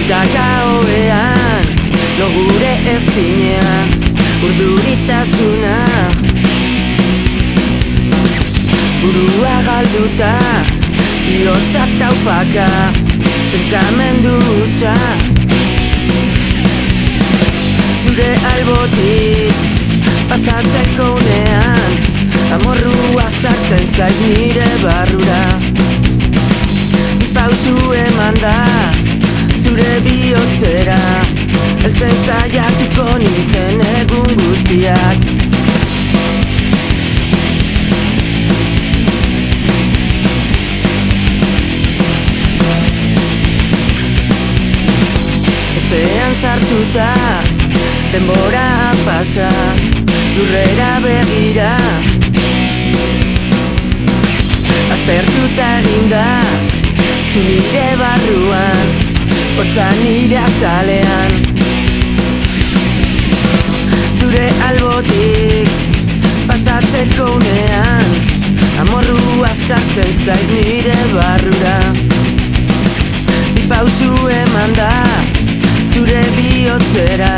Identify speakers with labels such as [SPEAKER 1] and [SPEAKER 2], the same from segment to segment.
[SPEAKER 1] Buelta gauean, lo gure ezinean, urduritasuna. Burua galduta, bihotza taupaka, pentsamendu hutsa. Zure albotik, pasatzeko unean, amorrua sartzen zait nire barrura. Bi pausu eman da, zure bihotzera, heltzen saiatuko nintzen egun guztiak. Etxean sartuta, denbora pasa, lurrera begira. Aspertuta eginda, zu nire barruan, hotza nire azalean. Zure albotik, pasatzeko unean, amorrua sartzen zait nire barrura. Bi pausu eman da, zure bihotzera,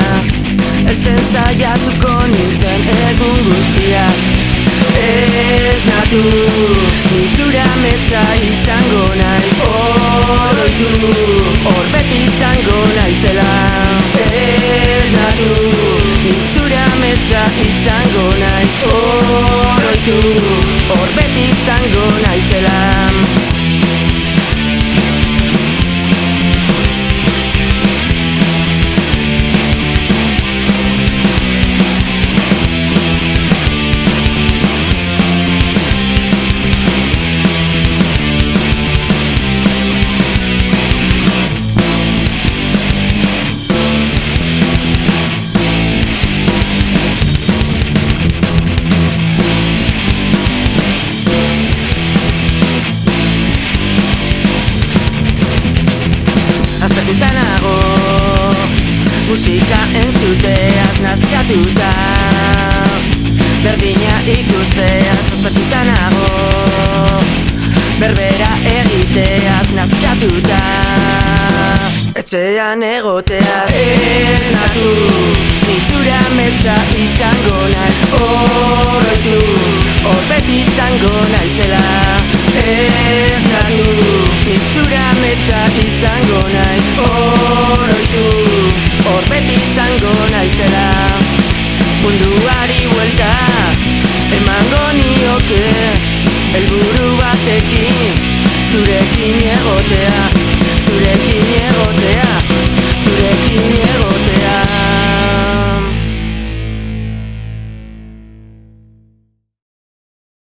[SPEAKER 1] heltzen saiatuko nintzen egun guztiak. Ez natu, ni zure ametsa izango naiz, oroitu, hor beti izango naizela. Ez natu, ni zure ametsa izango naiz, oroitu, hor beti izango naizela. Aspertuta nago, musika entzuteaz nazkatuta, berdina ikusteaz. Aspertuta nago, berbera egiteaz nazkatuta, etxean egotea. Ez natu, ni zure ametsa izango naiz, oroitu, hor beti izango naizela. Ez natu, ni zure ametsa izango naiz, oroitu, hor beti izango naizela. Munduari buelta emango nioke, helburu batekin, zurekin egotea, zurekin egotea.